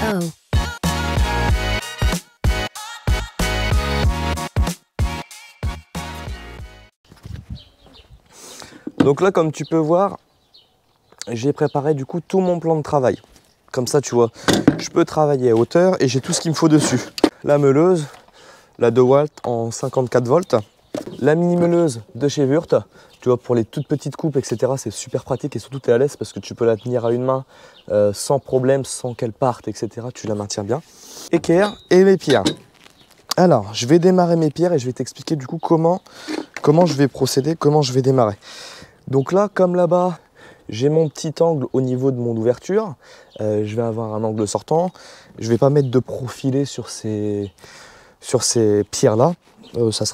Oh. Donc là, comme tu peux voir, j'ai préparé du coup tout mon plan de travail. Comme ça, tu vois, je peux travailler à hauteur et j'ai tout ce qu'il me faut dessus. La meuleuse, la DeWalt en 54 volts. La mini-meuleuse de chez Wurth, tu vois, pour les toutes petites coupes, etc. C'est super pratique et surtout tu es à l'aise parce que tu peux la tenir à une main sans problème, sans qu'elle parte, etc. Tu la maintiens bien. Équerre et mes pierres. Alors, je vais démarrer mes pierres et je vais t'expliquer du coup comment je vais procéder, comment je vais démarrer. Donc là, comme là-bas, j'ai mon petit angle au niveau de mon ouverture. Je vais avoir un angle sortant. Je ne vais pas mettre de profilé sur ces pierres-là. Ça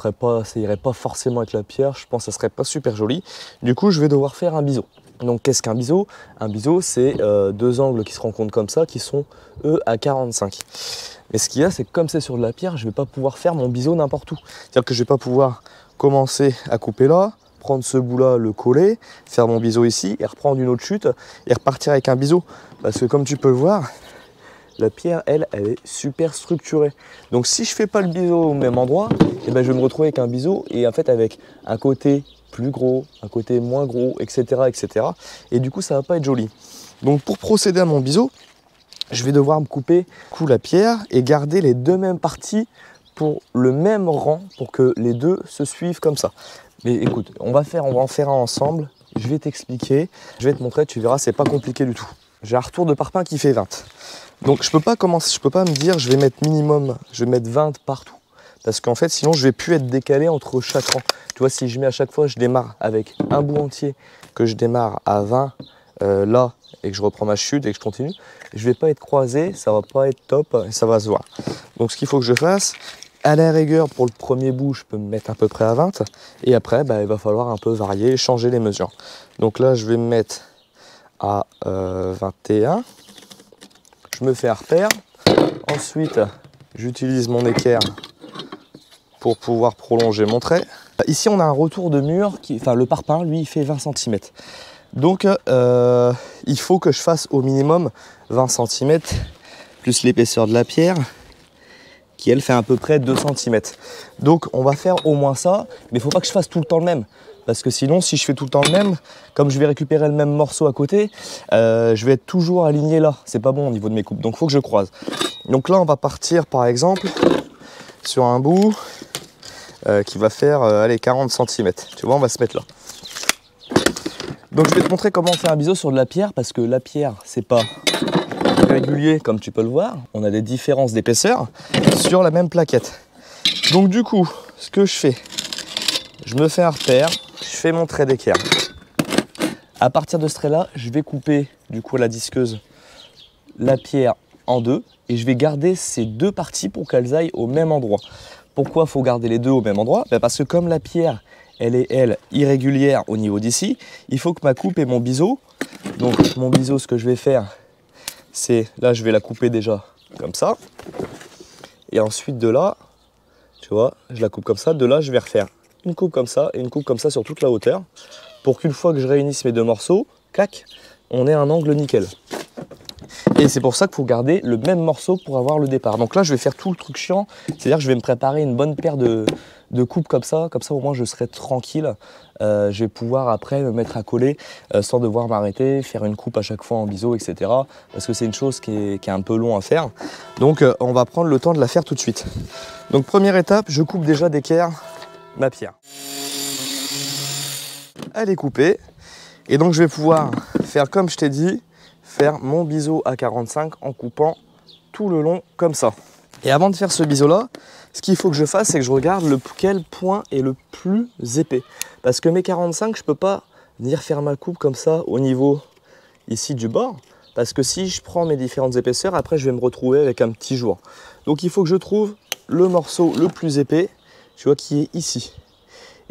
irait pas forcément avec la pierre. Je pense que ça serait pas super joli. Du coup, je vais devoir faire un biseau. Donc, qu'est-ce qu'un biseau? Un biseau, c'est deux angles qui se rencontrent comme ça, qui sont, eux, à 45. Mais ce qu'il y a, c'est que comme c'est sur de la pierre, je ne vais pas pouvoir faire mon biseau n'importe où. C'est-à-dire que je ne vais pas pouvoir commencer à couper là, prendre ce bout-là, le coller, faire mon biseau ici, et reprendre une autre chute, et repartir avec un biseau. Parce que comme tu peux le voir, la pierre, elle est super structurée. Donc si je fais pas le biseau au même endroit, eh ben, je vais me retrouver avec un biseau, et en fait avec un côté plus gros, un côté moins gros, etc. etc. Et du coup, ça va pas être joli. Donc pour procéder à mon biseau, je vais devoir me couper la pierre et garder les deux mêmes parties pour le même rang, pour que les deux se suivent comme ça. Mais écoute, on va en faire un ensemble, je vais t'expliquer, je vais te montrer, tu verras, c'est pas compliqué du tout. J'ai un retour de parpaing qui fait 20. Donc je peux pas me dire je vais mettre minimum, je vais mettre 20 partout. Parce qu'en fait, sinon je vais plus être décalé entre chaque rang. Tu vois, si je mets à chaque fois, je démarre avec un bout entier, que je démarre à 20 là, et que je reprends ma chute et que je continue, je vais pas être croisé, ça va pas être top et ça va se voir. Donc ce qu'il faut que je fasse, à la rigueur, pour le premier bout, je peux me mettre à peu près à 20. Et après, bah, il va falloir un peu varier, changer les mesures. Donc là, je vais me mettre à 21. Je me fais un repère. Ensuite, j'utilise mon équerre pour pouvoir prolonger mon trait. Ici, on a un retour de mur, le parpaing, lui, il fait 20 cm. Donc, il faut que je fasse au minimum 20 cm, plus l'épaisseur de la pierre, qui elle fait à peu près 2 cm. Donc on va faire au moins ça, mais il ne faut pas que je fasse tout le temps le même. Parce que sinon, si je fais tout le temps le même, comme je vais récupérer le même morceau à côté, je vais être toujours aligné là. C'est pas bon au niveau de mes coupes, donc il faut que je croise. Donc là, on va partir par exemple sur un bout qui va faire allez, 40 cm. Tu vois, on va se mettre là. Donc je vais te montrer comment faire un biseau sur de la pierre, parce que la pierre, c'est pas régulier comme tu peux le voir, on a des différences d'épaisseur sur la même plaquette. Donc du coup, ce que je fais, je me fais un repère, je fais mon trait d'équerre. À partir de ce trait là, je vais couper du coup à la disqueuse la pierre en deux et je vais garder ces deux parties pour qu'elles aillent au même endroit. Pourquoi il faut garder les deux au même endroit? Parce que comme la pierre elle est irrégulière au niveau d'ici, il faut que ma coupe et mon biseau, donc mon biseau, ce que je vais faire, c'est, là je vais la couper déjà comme ça, et ensuite de là, tu vois, je la coupe comme ça, de là je vais refaire une coupe comme ça et une coupe comme ça sur toute la hauteur, pour qu'une fois que je réunisse mes deux morceaux, clac, on ait un angle nickel. Et c'est pour ça qu'il faut garder le même morceau pour avoir le départ. Donc là je vais faire tout le truc chiant, c'est-à-dire que je vais me préparer une bonne paire de coupes comme ça au moins je serai tranquille. Je vais pouvoir après me mettre à coller sans devoir m'arrêter, faire une coupe à chaque fois en biseau, etc. Parce que c'est une chose qui est un peu long à faire. Donc on va prendre le temps de la faire tout de suite. Donc première étape, je coupe déjà d'équerre ma pierre. Elle est coupée. Et donc je vais pouvoir faire comme je t'ai dit, faire mon biseau à 45 en coupant tout le long comme ça. Et avant de faire ce biseau là, ce qu'il faut que je fasse, c'est que je regarde quel point est le plus épais. Parce que mes 45, je peux pas venir faire ma coupe comme ça au niveau ici du bord. Parce que si je prends mes différentes épaisseurs, après je vais me retrouver avec un petit joint. Donc il faut que je trouve le morceau le plus épais, tu vois, qui est ici.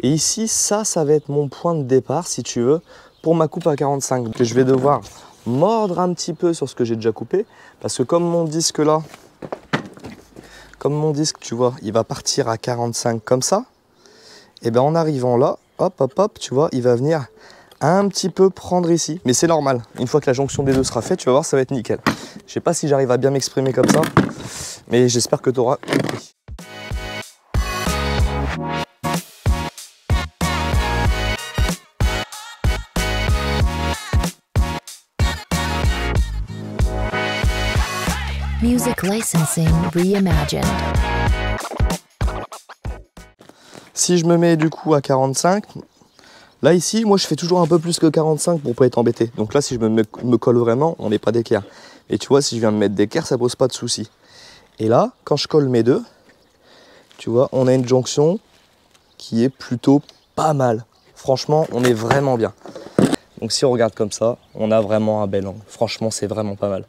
Et ici, ça va être mon point de départ, si tu veux, pour ma coupe à 45. Que je vais devoir mordre un petit peu sur ce que j'ai déjà coupé. Parce que comme mon disque là, tu vois, il va partir à 45 comme ça. Et bien en arrivant là, hop, hop, hop, tu vois, il va venir un petit peu prendre ici. Mais c'est normal. Une fois que la jonction des deux sera faite, tu vas voir, ça va être nickel. Je sais pas si j'arrive à bien m'exprimer comme ça, mais j'espère que tu auras compris. Music licensing reimagined. Si je me mets du coup à 45, là ici, moi je fais toujours un peu plus que 45 pour pas être embêté. Donc là, si je me colle vraiment, on n'est pas d'équerre. Et tu vois, si je viens me mettre d'équerre, ça pose pas de souci. Et là, quand je colle mes deux, tu vois, on a une jonction qui est plutôt pas mal. Franchement, on est vraiment bien. Donc si on regarde comme ça, on a vraiment un bel angle. Franchement, c'est vraiment pas mal.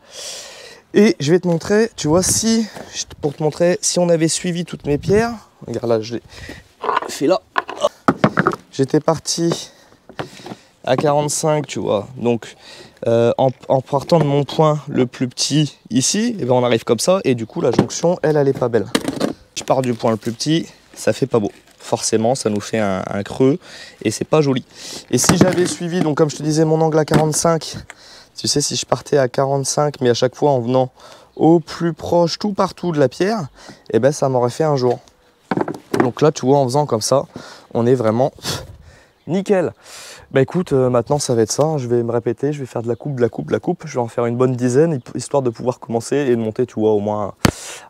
Et je vais te montrer, tu vois, pour te montrer, si on avait suivi toutes mes pierres, regarde là, je l'ai fait là. J'étais parti à 45, tu vois. Donc, en partant de mon point le plus petit ici, et ben on arrive comme ça. Et du coup, la jonction, elle est pas belle. Je pars du point le plus petit, ça fait pas beau. Forcément, ça nous fait un creux et c'est pas joli. Et si j'avais suivi, donc comme je te disais, mon angle à 45, tu sais, si je partais à 45, mais à chaque fois en venant au plus proche, tout partout de la pierre, et ben ça m'aurait fait un jour. Donc là, tu vois, en faisant comme ça, on est vraiment nickel. Bah écoute, maintenant ça va être ça, hein. Je vais me répéter, je vais faire de la coupe, de la coupe, de la coupe. Je vais en faire une bonne dizaine, histoire de pouvoir commencer et de monter, tu vois, au moins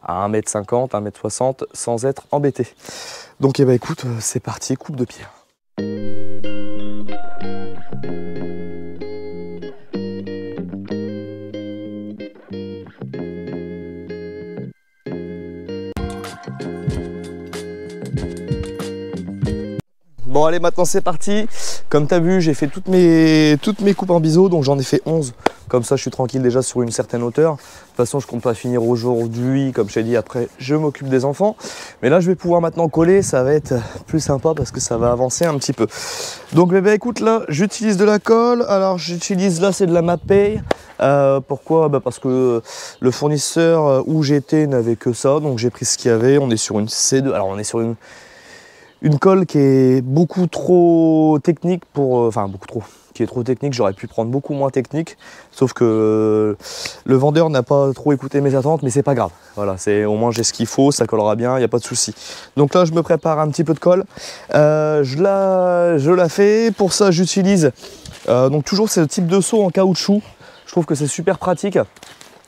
à 1m50, 1m60, sans être embêté. Donc eh ben, écoute, c'est parti, coupe de pierre. Bon allez, maintenant c'est parti. Comme tu as vu, j'ai fait toutes mes coupes en biseau, donc j'en ai fait 11. Comme ça, je suis tranquille déjà sur une certaine hauteur. De toute façon, je compte pas finir aujourd'hui. Comme je t'ai dit, après, je m'occupe des enfants. Mais là, je vais pouvoir maintenant coller. Ça va être plus sympa parce que ça va avancer un petit peu. Donc, bébé, écoute, là, j'utilise de la colle. Alors, j'utilise là, c'est de la Mapei. Pourquoi? Parce que le fournisseur où j'étais n'avait que ça. Donc, j'ai pris ce qu'il y avait. On est sur une C2. Alors, on est sur une colle qui est beaucoup trop technique pour... Enfin, beaucoup trop... qui est trop technique, j'aurais pu prendre beaucoup moins technique, sauf que le vendeur n'a pas trop écouté mes attentes, mais c'est pas grave. Voilà, au moins j'ai ce qu'il faut, ça collera bien, il n'y a pas de souci. Donc là, je me prépare un petit peu de colle. Je la fais. Pour ça, j'utilise donc toujours ce type de seau en caoutchouc. Je trouve que c'est super pratique.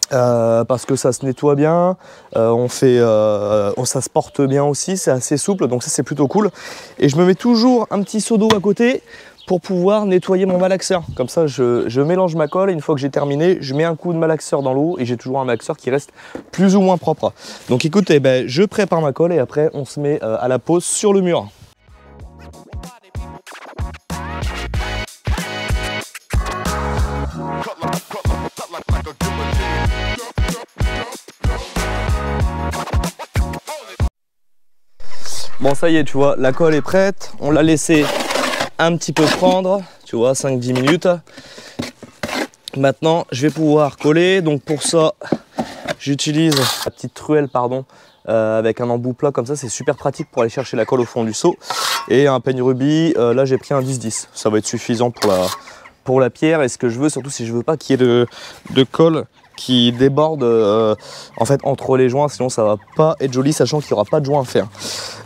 Parce que ça se nettoie bien, ça se porte bien aussi, c'est assez souple, donc ça c'est plutôt cool. Et je me mets toujours un petit seau d'eau à côté pour pouvoir nettoyer mon malaxeur. Comme ça, je mélange ma colle et une fois que j'ai terminé, je mets un coup de malaxeur dans l'eau et j'ai toujours un malaxeur qui reste plus ou moins propre. Donc écoutez, je prépare ma colle et après on se met à la pose sur le mur. Bon, ça y est, tu vois, la colle est prête. On l'a laissé un petit peu prendre, tu vois, 5-10 minutes. Maintenant, je vais pouvoir coller. Donc pour ça, j'utilise la petite truelle, avec un embout plat comme ça. C'est super pratique pour aller chercher la colle au fond du seau. Et un peigne rubis, là j'ai pris un 10-10. Ça va être suffisant pour la pierre. Et ce que je veux, surtout si je veux pas qu'il y ait de colle qui déborde en fait entre les joints, sinon ça va pas être joli, sachant qu'il n'y aura pas de joint à faire.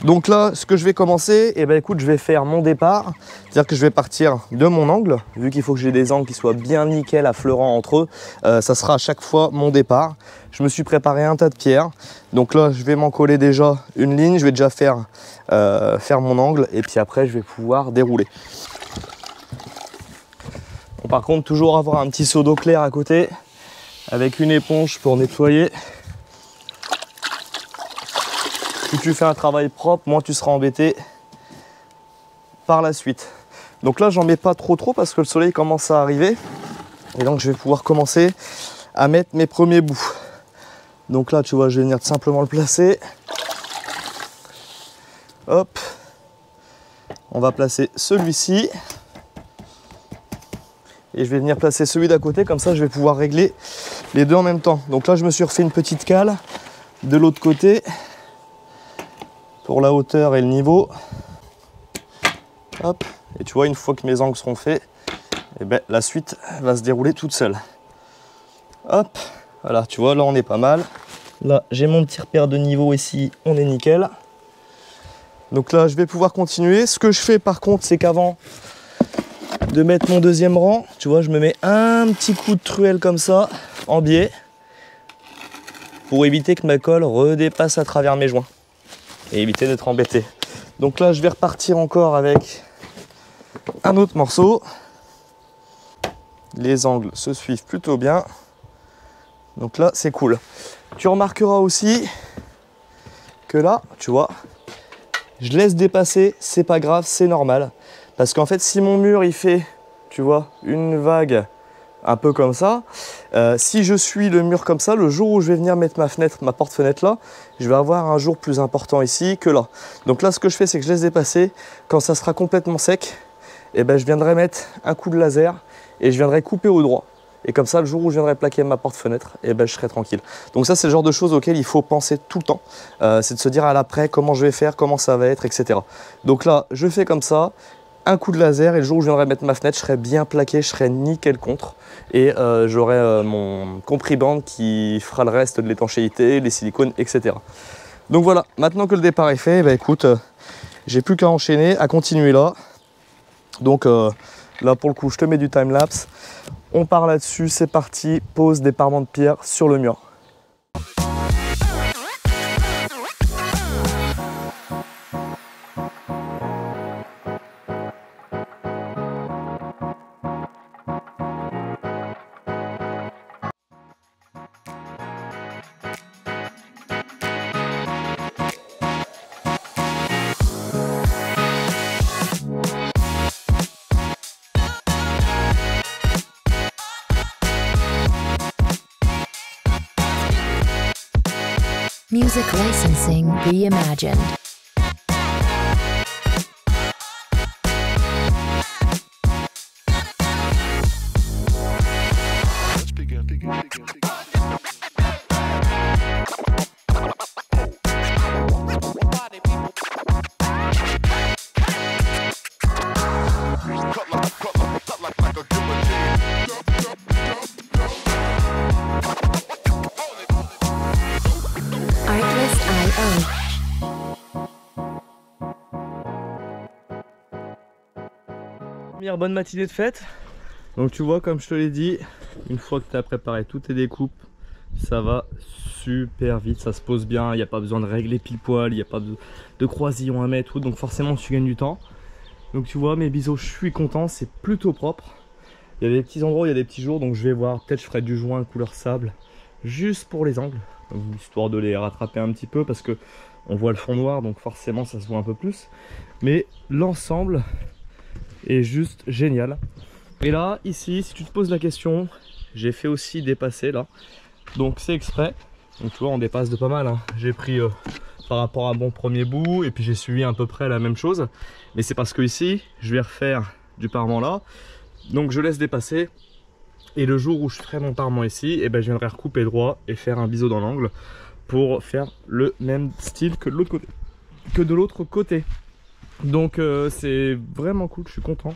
Donc là, ce que je vais commencer, écoute, je vais faire mon départ, c'est-à-dire que je vais partir de mon angle, vu qu'il faut que j'ai des angles qui soient bien nickel à fleurant entre eux, ça sera à chaque fois mon départ. Je me suis préparé un tas de pierres, donc là je vais m'en coller déjà une ligne, je vais déjà faire mon angle, et puis après je vais pouvoir dérouler. Bon, par contre, toujours avoir un petit seau d'eau claire à côté, avec une éponge pour nettoyer. Si tu fais un travail propre, moins tu seras embêté par la suite. Donc là, j'en mets pas trop parce que le soleil commence à arriver. Et donc, je vais pouvoir commencer à mettre mes premiers bouts. Donc là, tu vois, je vais venir simplement le placer. Hop. On va placer celui-ci. Et je vais venir placer celui d'à côté, comme ça je vais pouvoir régler les deux en même temps. Donc là je me suis refait une petite cale de l'autre côté pour la hauteur et le niveau. Hop. Et tu vois, une fois que mes angles seront faits, et ben, la suite va se dérouler toute seule. Hop, voilà, tu vois, là on est pas mal. Là, j'ai mon petit repère de niveau ici, on est nickel. Donc là, je vais pouvoir continuer. Ce que je fais par contre, c'est qu'avant de mettre mon deuxième rang, tu vois, je me mets un petit coup de truelle comme ça, en biais, pour éviter que ma colle redépasse à travers mes joints et éviter d'être embêté. Donc là, je vais repartir encore avec un autre morceau. Les angles se suivent plutôt bien. Donc là, c'est cool. Tu remarqueras aussi que là, tu vois, je laisse dépasser, c'est pas grave, c'est normal. Parce qu'en fait, si mon mur, il fait, tu vois, une vague un peu comme ça, si je suis le mur comme ça, le jour où je vais venir mettre ma fenêtre, ma porte-fenêtre là, je vais avoir un jour plus important ici que là. Donc là, ce que je fais, c'est que je laisse dépasser. Quand ça sera complètement sec, et ben, je viendrai mettre un coup de laser et je viendrai couper au droit. Et comme ça, le jour où je viendrai plaquer ma porte-fenêtre, et ben, je serai tranquille. Donc ça, c'est le genre de choses auxquelles il faut penser tout le temps. C'est de se dire à l'après comment je vais faire, comment ça va être, etc. Donc là, je fais comme ça. Un coup de laser et le jour où je viendrai mettre ma fenêtre, je serai bien plaqué, je serai nickel contre et j'aurai mon comprimant qui fera le reste de l'étanchéité, les silicones, etc. Donc voilà, maintenant que le départ est fait, bah écoute, j'ai plus qu'à enchaîner, à continuer là. Donc là pour le coup, je te mets du time-lapse. On part là-dessus, c'est parti, pose des parements de pierre sur le mur. Music licensing reimagined. Première bonne matinée de fête. Donc tu vois, comme je te l'ai dit, une fois que tu as préparé toutes tes découpes, ça va super vite, ça se pose bien, il n'y a pas besoin de régler pile poil, il n'y a pas de croisillon à mettre, donc forcément tu gagnes du temps. Donc tu vois, mes biseaux, je suis content, c'est plutôt propre. Il y a des petits endroits, il y a des petits jours, donc je vais voir, peut-être je ferai du joint couleur sable, juste pour les angles, histoire de les rattraper un petit peu, parce que on voit le fond noir, donc forcément ça se voit un peu plus. Mais l'ensemble est juste génial. Et là, ici, si tu te poses la question, j'ai fait aussi dépasser là. Donc c'est exprès. Donc tu vois, on dépasse de pas mal. Hein. J'ai pris par rapport à mon premier bout et puis j'ai suivi à peu près la même chose. Mais c'est parce que ici, je vais refaire du parement là. Donc je laisse dépasser. Et le jour où je ferai mon parement ici, et ben, je viendrai recouper droit et faire un biseau dans l'angle pour faire le même style que de l'autre côté. Donc c'est vraiment cool, je suis content.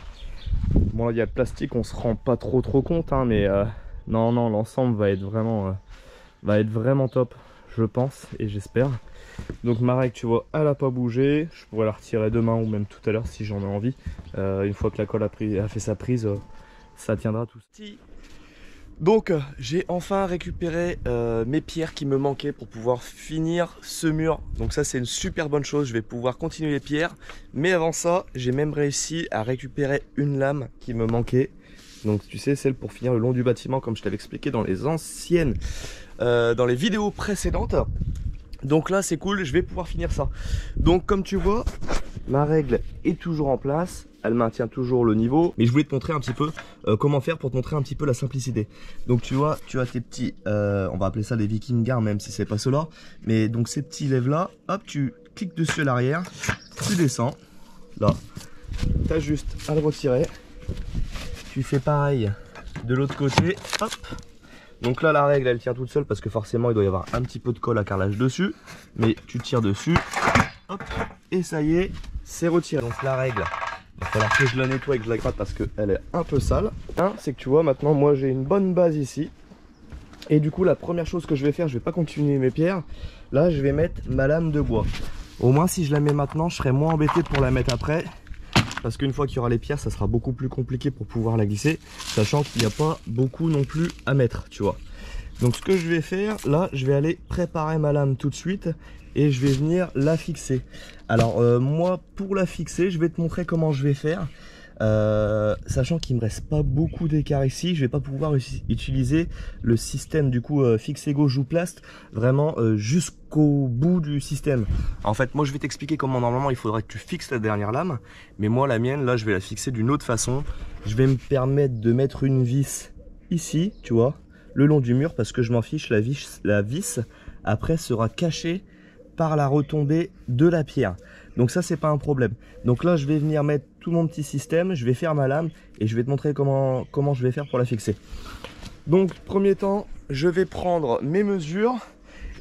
Bon là il y a le plastique, on se rend pas trop compte hein, mais non l'ensemble va être vraiment top, je pense et j'espère. Donc ma règle, tu vois, elle a pas bougé, je pourrais la retirer demain ou même tout à l'heure si j'en ai envie. Une fois que la colle a fait sa prise, ça tiendra tout. Donc j'ai enfin récupéré mes pierres qui me manquaient pour pouvoir finir ce mur. Donc ça c'est une super bonne chose, je vais pouvoir continuer les pierres. Mais avant ça, j'ai même réussi à récupérer une lame qui me manquait. Donc tu sais, celle pour finir le long du bâtiment comme je t'avais expliqué dans les anciennes, dans les vidéos précédentes. Donc là c'est cool, je vais pouvoir finir ça. Donc comme tu vois, ma règle est toujours en place. Elle maintient toujours le niveau, mais je voulais te montrer un petit peu comment faire pour te montrer un petit peu la simplicité. Donc tu vois, tu as tes petits, on va appeler ça des Viking Guards même si c'est pas cela, mais donc ces petits lèvres là, hop, tu cliques dessus à l'arrière, tu descends, là, tu as juste à le retirer, tu fais pareil de l'autre côté, hop. Donc là la règle elle tient toute seule parce que forcément il doit y avoir un petit peu de colle à carrelage dessus, mais tu tires dessus, hop, et ça y est, c'est retiré. Donc la règle falloir que je la nettoie et que je la gratte parce qu'elle est un peu sale. C'est que tu vois, maintenant moi j'ai une bonne base ici. Et du coup la première chose que je vais faire, je vais pas continuer mes pierres. Là je vais mettre ma lame de bois. Au moins si je la mets maintenant, je serai moins embêté pour la mettre après. Parce qu'une fois qu'il y aura les pierres, ça sera beaucoup plus compliqué pour pouvoir la glisser. Sachant qu'il n'y a pas beaucoup non plus à mettre, tu vois. Donc ce que je vais faire, là je vais aller préparer ma lame tout de suite. Et je vais venir la fixer. Alors moi pour la fixer, je vais te montrer comment je vais faire. Sachant qu'il me reste pas beaucoup d'écart ici, je vais pas pouvoir utiliser le système du coup Fixego Jouplast vraiment jusqu'au bout du système. En fait moi je vais t'expliquer comment normalement il faudrait que tu fixes la dernière lame, mais moi la mienne là je vais la fixer d'une autre façon. Je vais me permettre de mettre une vis ici, tu vois, le long du mur, parce que je m'en fiche, la vis après sera cachée par la retombée de la pierre. Donc ça c'est pas un problème. Donc là je vais venir mettre tout mon petit système, je vais faire ma lame et je vais te montrer comment je vais faire pour la fixer. Donc premier temps je vais prendre mes mesures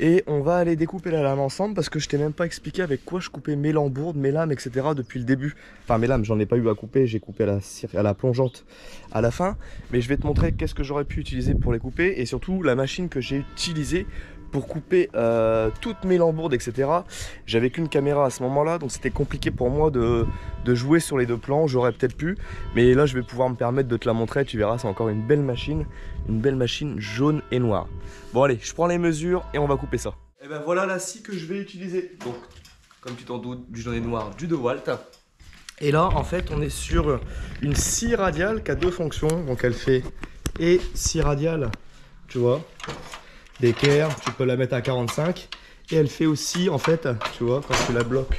et on va aller découper la lame ensemble, parce que je t'ai même pas expliqué avec quoi je coupais mes lambourdes, mes lames, etc. depuis le début. Enfin mes lames j'en ai pas eu à couper, j'ai coupé à la plongeante à la fin, mais je vais te montrer qu'est-ce que j'aurais pu utiliser pour les couper et surtout la machine que j'ai utilisée pour couper toutes mes lambourdes, etc. J'avais qu'une caméra à ce moment-là, donc c'était compliqué pour moi de jouer sur les deux plans. J'aurais peut-être pu, mais là je vais pouvoir me permettre de te la montrer. Tu verras, c'est encore une belle machine jaune et noire. Bon allez, je prends les mesures et on va couper ça. Et ben voilà la scie que je vais utiliser. Donc, comme tu t'en doutes, du jaune et noir, du DeWalt. Et là, en fait, on est sur une scie radiale qui a deux fonctions. Donc elle fait et scie radiale, tu vois, d'équerre, tu peux la mettre à 45, et elle fait aussi en fait, tu vois, quand tu la bloques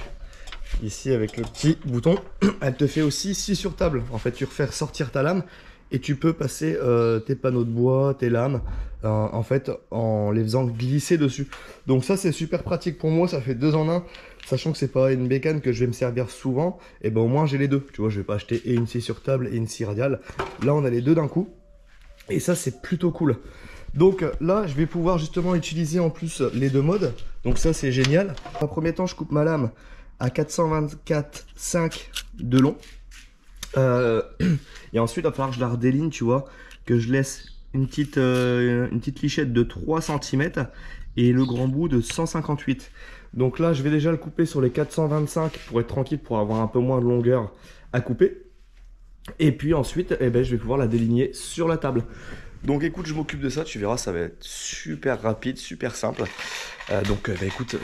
ici avec le petit bouton, elle te fait aussi scie sur table. En fait tu refais sortir ta lame et tu peux passer tes panneaux de bois, tes lames en fait en les faisant glisser dessus. Donc ça c'est super pratique pour moi, ça fait 2 en 1, sachant que c'est pas une bécane que je vais me servir souvent. Et ben au moins j'ai les deux, tu vois, je vais pas acheter et une scie sur table et une scie radiale. Là on a les deux d'un coup et ça c'est plutôt cool. Donc là, je vais pouvoir justement utiliser en plus les deux modes. Donc ça, c'est génial. En premier temps, je coupe ma lame à 424,5 de long. Et ensuite, il va falloir que je la redéligne, tu vois, que je laisse une petite lichette de 3 cm et le grand bout de 158. Donc là, je vais déjà le couper sur les 425 pour être tranquille, pour avoir un peu moins de longueur à couper. Et puis ensuite, eh ben, je vais pouvoir la déligner sur la table. Donc écoute, je m'occupe de ça, tu verras, ça va être super rapide, super simple. Donc bah, écoute,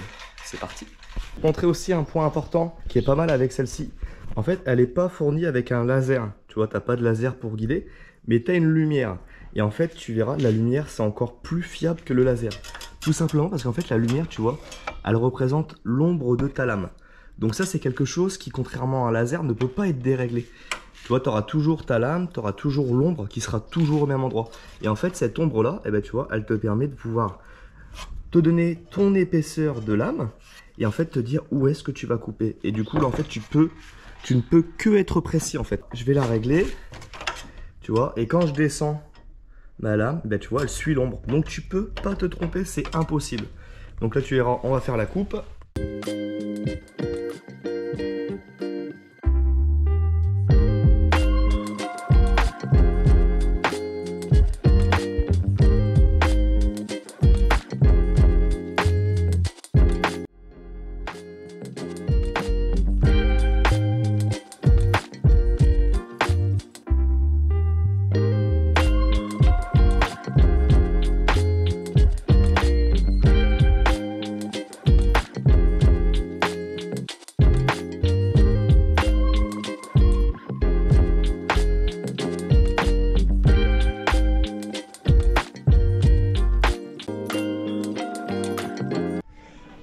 c'est parti. Je vais montrer aussi un point important qui est pas mal avec celle-ci. En fait, elle n'est pas fournie avec un laser. Tu vois, tu n'as pas de laser pour guider, mais tu as une lumière. Et en fait, tu verras, la lumière, c'est encore plus fiable que le laser. Tout simplement parce qu'en fait, la lumière, tu vois, elle représente l'ombre de ta lame. Donc ça, c'est quelque chose qui, contrairement à un laser, ne peut pas être déréglé. Tu vois, tu auras toujours ta lame, tu auras toujours l'ombre qui sera toujours au même endroit. Et en fait, cette ombre-là, eh ben, tu vois, elle te permet de pouvoir te donner ton épaisseur de lame et en fait te dire où est-ce que tu vas couper. Et du coup, là, en fait, tu ne peux que être précis, en fait. Je vais la régler, tu vois, et quand je descends ma lame, ben, tu vois, elle suit l'ombre. Donc, tu peux pas te tromper, c'est impossible. Donc là, tu verras, on va faire la coupe.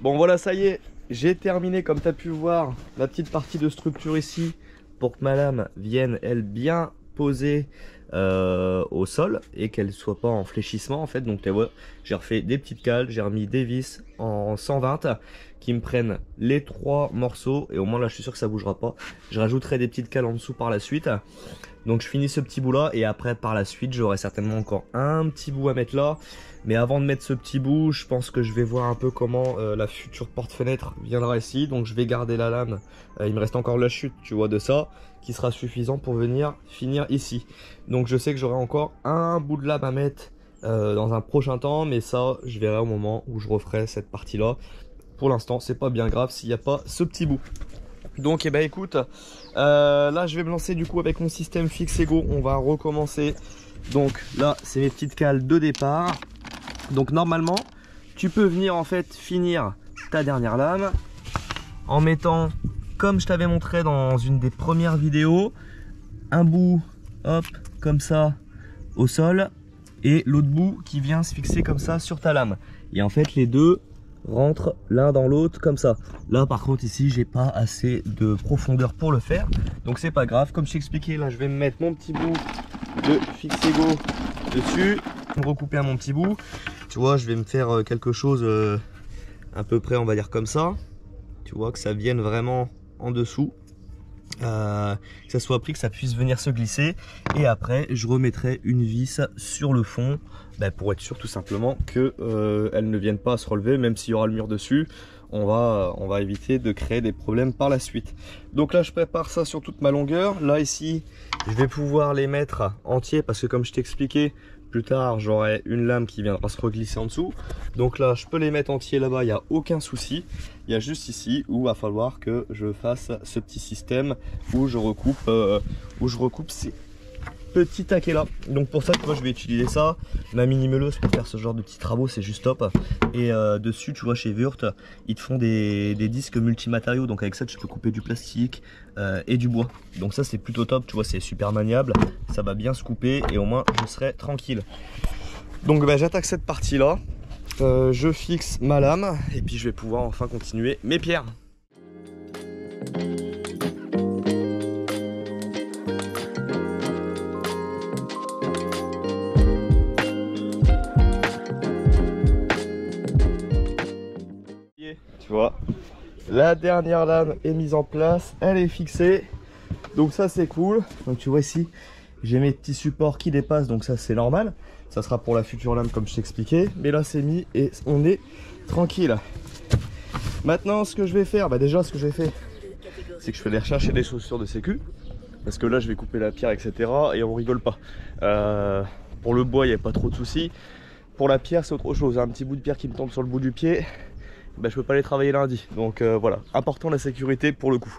Bon voilà, ça y est, j'ai terminé, comme tu as pu voir, la petite partie de structure ici pour que ma lame vienne, elle, bien posée au sol et qu'elle soit pas en fléchissement en fait. Donc tu vois, j'ai refait des petites cales, j'ai remis des vis en 120 qui me prenne les 3 morceaux et au moins là je suis sûr que ça bougera pas. Je rajouterai des petites cales en dessous par la suite. Donc je finis ce petit bout là et après par la suite j'aurai certainement encore un petit bout à mettre là. Mais avant de mettre ce petit bout, je pense que je vais voir un peu comment la future porte-fenêtre viendra ici. Donc je vais garder la lame, il me reste encore la chute tu vois de ça, qui sera suffisant pour venir finir ici. Donc je sais que j'aurai encore un bout de lame à mettre dans un prochain temps, mais ça je verrai au moment où je referai cette partie là. Pour l'instant c'est pas bien grave s'il n'y a pas ce petit bout. Donc eh ben écoute, là je vais me lancer du coup avec mon système Fixego, on va recommencer. Donc là c'est mes petites cales de départ. Donc normalement tu peux venir en fait finir ta dernière lame en mettant, comme je t'avais montré dans une des premières vidéos, un bout hop comme ça au sol et l'autre bout qui vient se fixer comme ça sur ta lame. Et en fait les deux rentrent l'un dans l'autre comme ça. Là par contre ici j'ai pas assez de profondeur pour le faire, donc c'est pas grave. Comme je t'ai expliqué, là je vais me mettre mon petit bout de Fixego dessus, me recouper à mon petit bout. Tu vois, je vais me faire quelque chose à peu près on va dire comme ça. Tu vois, que ça vienne vraiment en dessous, que ça soit pris, que ça puisse venir se glisser. Et après je remettrai une vis sur le fond pour être sûr tout simplement que elle ne vienne pas à se relever. Même s'il y aura le mur dessus, on va éviter de créer des problèmes par la suite. Donc là je prépare ça sur toute ma longueur. Là ici je vais pouvoir les mettre entiers parce que comme je t'ai expliqué, plus tard j'aurai une lame qui viendra se reglisser en dessous. Donc là je peux les mettre entiers là-bas, il n'y a aucun souci. Il y a juste ici où il va falloir que je fasse ce petit système où je recoupe ces petits taquets là. Donc pour ça moi je vais utiliser ça, ma mini meuleuse pour faire ce genre de petits travaux, c'est juste top. Et dessus tu vois chez Wurth ils te font des disques multimatériaux, donc avec ça tu peux couper du plastique et du bois. Donc ça c'est plutôt top, tu vois, c'est super maniable, ça va bien se couper et au moins je serai tranquille. Donc j'attaque cette partie là, je fixe ma lame et puis je vais pouvoir enfin continuer mes pierres. Tu vois, la dernière lame est mise en place, elle est fixée, donc ça c'est cool. Donc tu vois ici j'ai mes petits supports qui dépassent, donc ça c'est normal, ça sera pour la future lame comme je t'expliquais, mais là c'est mis et on est tranquille. Maintenant ce que je vais faire, déjà ce que j'ai fait c'est que je vais aller rechercher des chaussures de sécu, parce que là je vais couper la pierre etc et on rigole pas. Pour le bois il n'y a pas trop de soucis, pour la pierre c'est autre chose, un petit bout de pierre qui me tombe sur le bout du pied, je peux pas aller travailler lundi. Donc voilà, important la sécurité pour le coup.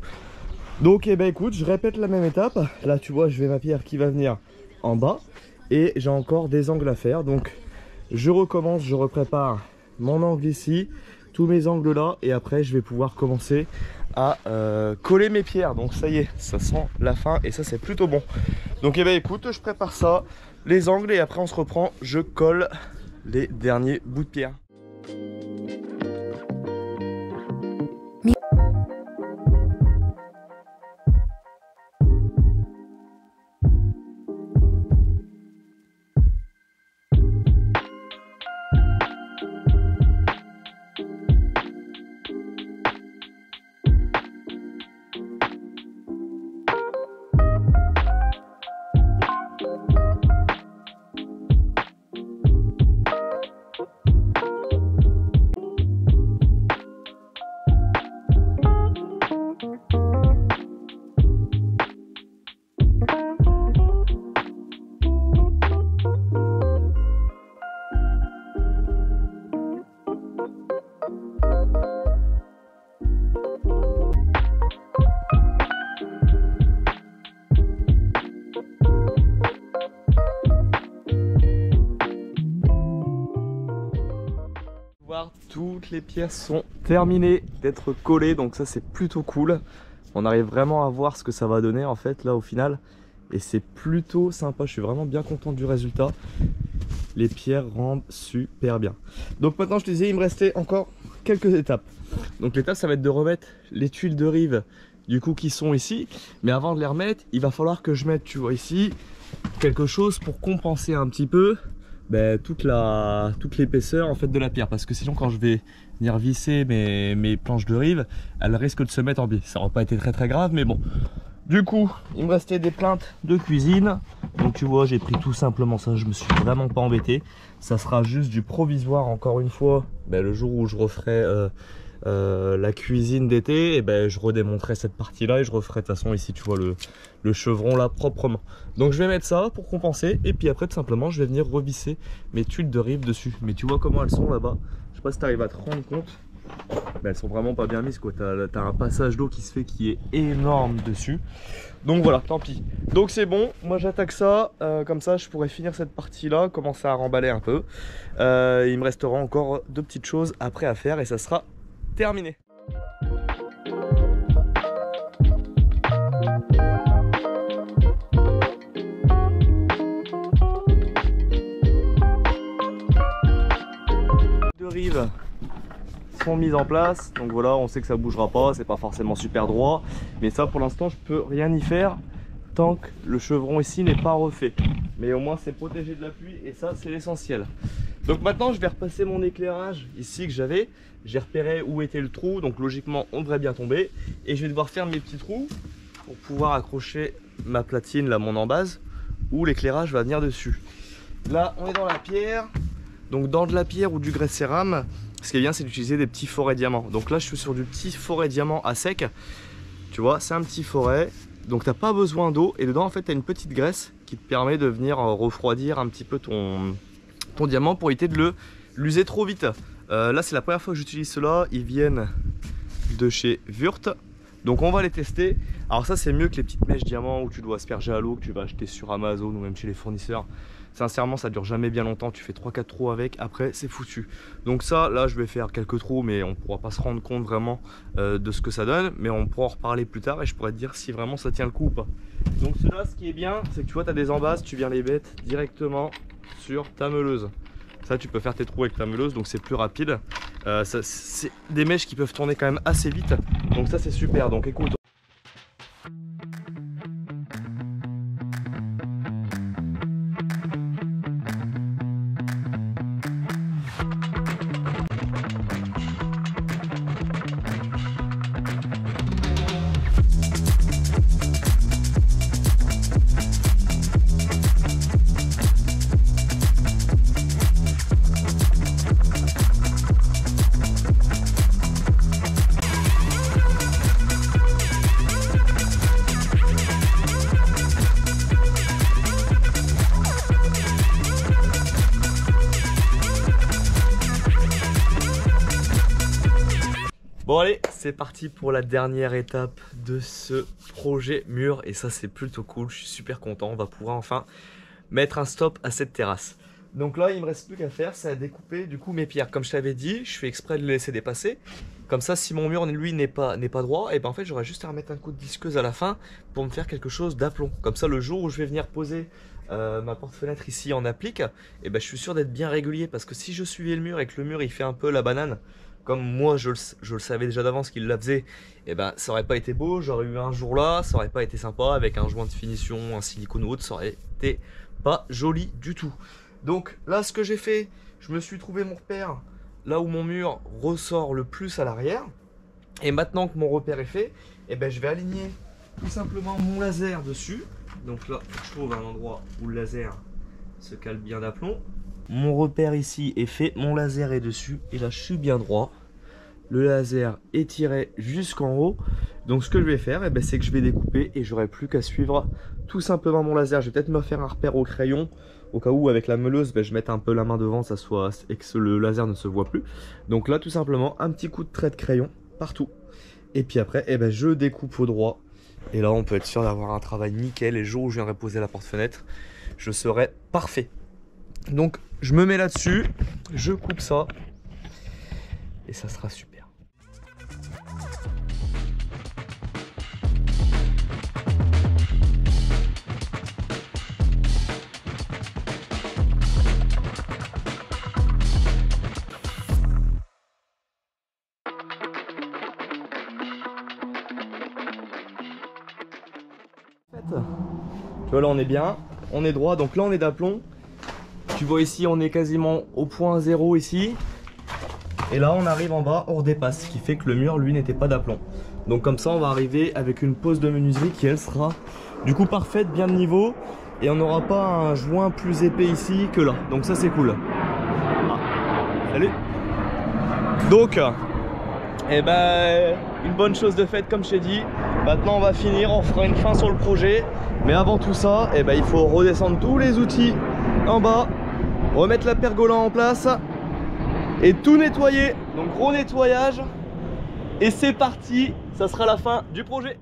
Donc écoute, je répète la même étape. Là tu vois, je vais ma pierre qui va venir en bas et j'ai encore des angles à faire. Donc je recommence, je reprépare mon angle ici, tous mes angles là, et après je vais pouvoir commencer à coller mes pierres. Donc ça y est, ça sent la fin et ça c'est plutôt bon. Donc écoute, je prépare ça, les angles, et après on se reprend, je colle les derniers bouts de pierre. Toutes les pièces sont terminées d'être collées, donc ça c'est plutôt cool. On arrive vraiment à voir ce que ça va donner en fait là au final, et c'est plutôt sympa. Je suis vraiment bien content du résultat. Les pierres rendent super bien. Donc maintenant je te disais, il me restait encore quelques étapes. Donc l'étape ça va être de remettre les tuiles de rive du coup qui sont ici, mais avant de les remettre il va falloir que je mette, tu vois ici, quelque chose pour compenser un petit peu toute l'épaisseur en fait de la pierre, parce que sinon quand je vais venir visser mes planches de rive, elles risquent de se mettre en biais. Ça n'aurait pas été très grave, mais bon. Du coup, il me restait des plaintes de cuisine. Donc tu vois, j'ai pris tout simplement ça, je me suis vraiment pas embêté. Ça sera juste du provisoire encore une fois. Le jour où je referai la cuisine d'été, et je redémonterai cette partie là et je referai de toute façon ici, tu vois, le chevron là proprement. Donc je vais mettre ça pour compenser, et puis après tout simplement je vais venir revisser mes tuiles de rive dessus. Mais tu vois comment elles sont là-bas, je sais pas si tu arrives à te rendre compte. Elles sont vraiment pas bien mises quoi, t'as un passage d'eau qui se fait qui est énorme dessus. Donc voilà, tant pis. Donc c'est bon, moi j'attaque ça, comme ça je pourrais finir cette partie là, commencer à remballer un peu. Il me restera encore 2 petites choses après à faire et ça sera terminé. De rives sont mises en place, donc voilà, on sait que ça bougera pas, c'est pas forcément super droit, mais ça pour l'instant je peux rien y faire tant que le chevron ici n'est pas refait, mais au moins c'est protégé de la pluie et ça c'est l'essentiel. Donc maintenant je vais repasser mon éclairage ici que j'ai repéré où était le trou, donc logiquement on devrait bien tomber, et je vais devoir faire mes petits trous pour pouvoir accrocher ma platine là, mon embase, où l'éclairage va venir dessus. Là on est dans la pierre, donc dans de la pierre ou du grès cérame. Ce qui est bien, c'est d'utiliser des petits forêts diamants. Donc là je suis sur du petit forêt diamant à sec, tu vois, c'est un petit forêt, donc t'as pas besoin d'eau, et dedans en fait t'as une petite graisse qui te permet de venir refroidir un petit peu ton diamant pour éviter de l'user trop vite. Là c'est la première fois que j'utilise cela, ils viennent de chez Wurt, donc on va les tester. Alors ça c'est mieux que les petites mèches diamants où tu dois asperger à l'eau, que tu vas acheter sur Amazon ou même chez les fournisseurs. Sincèrement ça dure jamais bien longtemps, tu fais 3-4 trous avec, après c'est foutu. Donc ça là je vais faire quelques trous, mais on pourra pas se rendre compte vraiment de ce que ça donne, mais on pourra en reparler plus tard et je pourrais te dire si vraiment ça tient le coup ou pas. Donc cela, ce qui est bien, c'est que tu vois, tu as des embases, tu viens les mettre directement sur ta meuleuse. Ça tu peux faire tes trous avec ta meuleuse, donc c'est plus rapide. C'est des mèches qui peuvent tourner quand même assez vite, donc ça c'est super. Donc écoute, bon allez, c'est parti pour la dernière étape de ce projet mur, et ça c'est plutôt cool, je suis super content, on va pouvoir enfin mettre un stop à cette terrasse. Donc là il me reste plus qu'à faire, c'est à découper du coup mes pierres. Comme je t'avais dit, je fais exprès de les laisser dépasser, comme ça si mon mur lui n'est pas droit, et ben en fait j'aurai juste à remettre un coup de disqueuse à la fin pour me faire quelque chose d'aplomb. Comme ça le jour où je vais venir poser ma porte-fenêtre ici en applique, et ben je suis sûr d'être bien régulier, parce que si je suivais le mur et que le mur il fait un peu la banane, comme moi je le savais déjà d'avance qu'il la faisait, et ben ça aurait pas été beau, j'aurais eu un jour là, ça aurait pas été sympa avec un joint de finition, un silicone ou autre, ça aurait été pas joli du tout. Donc là ce que j'ai fait, je me suis trouvé mon repère là où mon mur ressort le plus à l'arrière, et maintenant que mon repère est fait, et ben je vais aligner tout simplement mon laser dessus. Donc là je trouve un endroit où le laser se cale bien d'aplomb. Mon repère ici est fait, mon laser est dessus, et là je suis bien droit. Le laser est tiré jusqu'en haut. Donc ce que je vais faire, c'est que je vais découper et j'aurai plus qu'à suivre tout simplement mon laser. Je vais peut-être me faire un repère au crayon, au cas où avec la meuleuse je mette un peu la main devant ça soit, et que le laser ne se voit plus. Donc là tout simplement un petit coup de trait de crayon partout. Et puis après je découpe au droit. Et là on peut être sûr d'avoir un travail nickel, et le jour où je viendrai poser la porte-fenêtre, je serai parfait. Donc je me mets là-dessus, je coupe ça, et ça sera super. Tu vois là on est bien, on est droit, donc là on est d'aplomb. Tu vois ici, on est quasiment au point 0 ici. Et là, on arrive en bas, on redépasse, ce qui fait que le mur, lui, n'était pas d'aplomb. Donc comme ça, on va arriver avec une pose de menuiserie qui, elle, sera du coup parfaite, bien de niveau. Et on n'aura pas un joint plus épais ici que là. Donc ça, c'est cool. Ah. Salut. Donc, eh ben, une bonne chose de faite, comme je t'ai dit. Maintenant, on va finir, on fera une fin sur le projet. Mais avant tout ça, eh ben, il faut redescendre tous les outils en bas, remettre la pergola en place et tout nettoyer. Donc gros nettoyage. Et c'est parti, ça sera la fin du projet.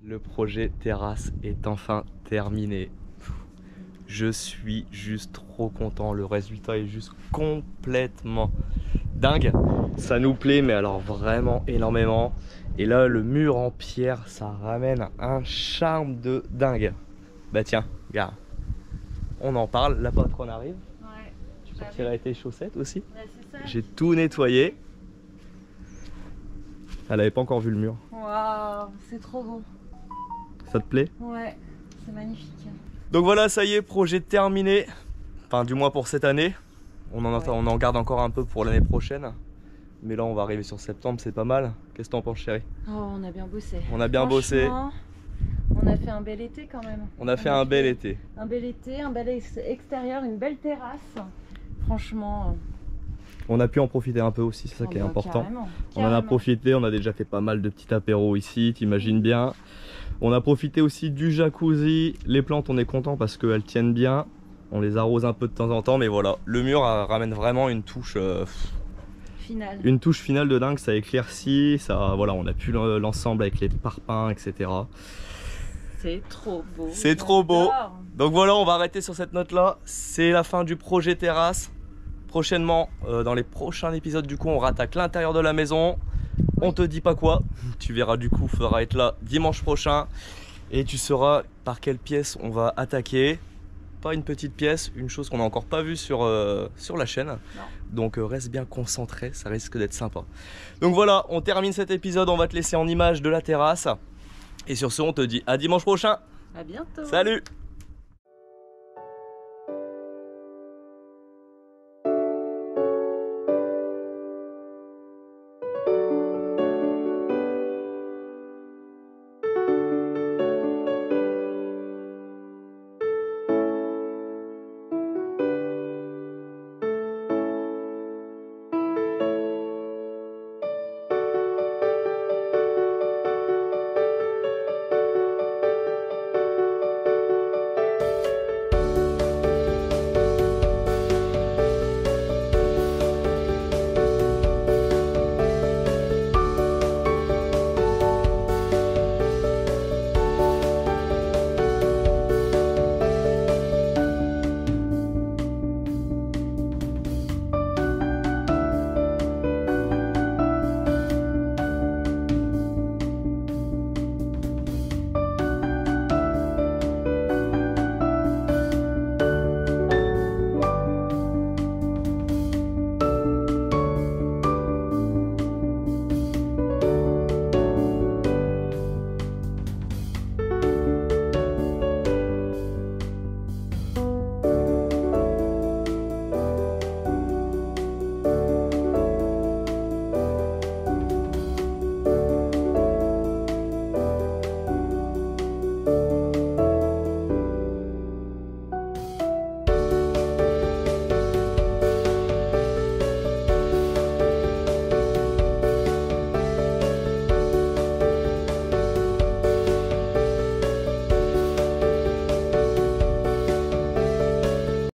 Le projet terrasse est enfin terminé. Je suis juste trop content. Le résultat est juste complètement dingue. Ça nous plaît, mais alors vraiment énormément. Et là, le mur en pierre, ça ramène un charme de dingue. Bah tiens, regarde. On en parle. La patronne arrive. Ouais. Tu sortirais tes chaussettes aussi. Ouais, c'est ça. J'ai tout nettoyé. Elle avait pas encore vu le mur. Waouh, c'est trop beau. Ça te plaît? Ouais, c'est magnifique. Donc voilà, ça y est, projet terminé. Enfin, du moins pour cette année. On en garde encore un peu pour l'année prochaine. Mais là, on va arriver sur septembre, c'est pas mal. Qu'est-ce que t'en penses, chérie? Oh, on a bien bossé. On a bien bossé. On a fait un bel été quand même. On a fait un bel été. Un bel été, un bel extérieur, une belle terrasse. Franchement. On a pu en profiter un peu aussi, c'est ça qui est important. Carrément, on en a profité, on a déjà fait pas mal de petits apéros ici, t'imagines bien. On a profité aussi du jacuzzi. Les plantes, on est content parce qu'elles tiennent bien. On les arrose un peu de temps en temps, mais voilà. Le mur ramène vraiment une touche finale. Une touche finale de dingue, ça éclaircit, ça, voilà, on a pu l'ensemble avec les parpaings, etc. C'est trop beau. C'est trop beau. Donc voilà, on va arrêter sur cette note-là. C'est la fin du projet terrasse. Prochainement, dans les prochains épisodes, du coup, on rattaque l'intérieur de la maison. On te dit pas quoi. Tu verras, du coup, faudra être là dimanche prochain. Et tu sauras par quelle pièce on va attaquer. Pas une petite pièce, une chose qu'on n'a encore pas vue sur la chaîne. Non. Donc reste bien concentré, ça risque d'être sympa. Donc voilà, on termine cet épisode. On va te laisser en image de la terrasse. Et sur ce, on te dit à dimanche prochain. À bientôt. Salut.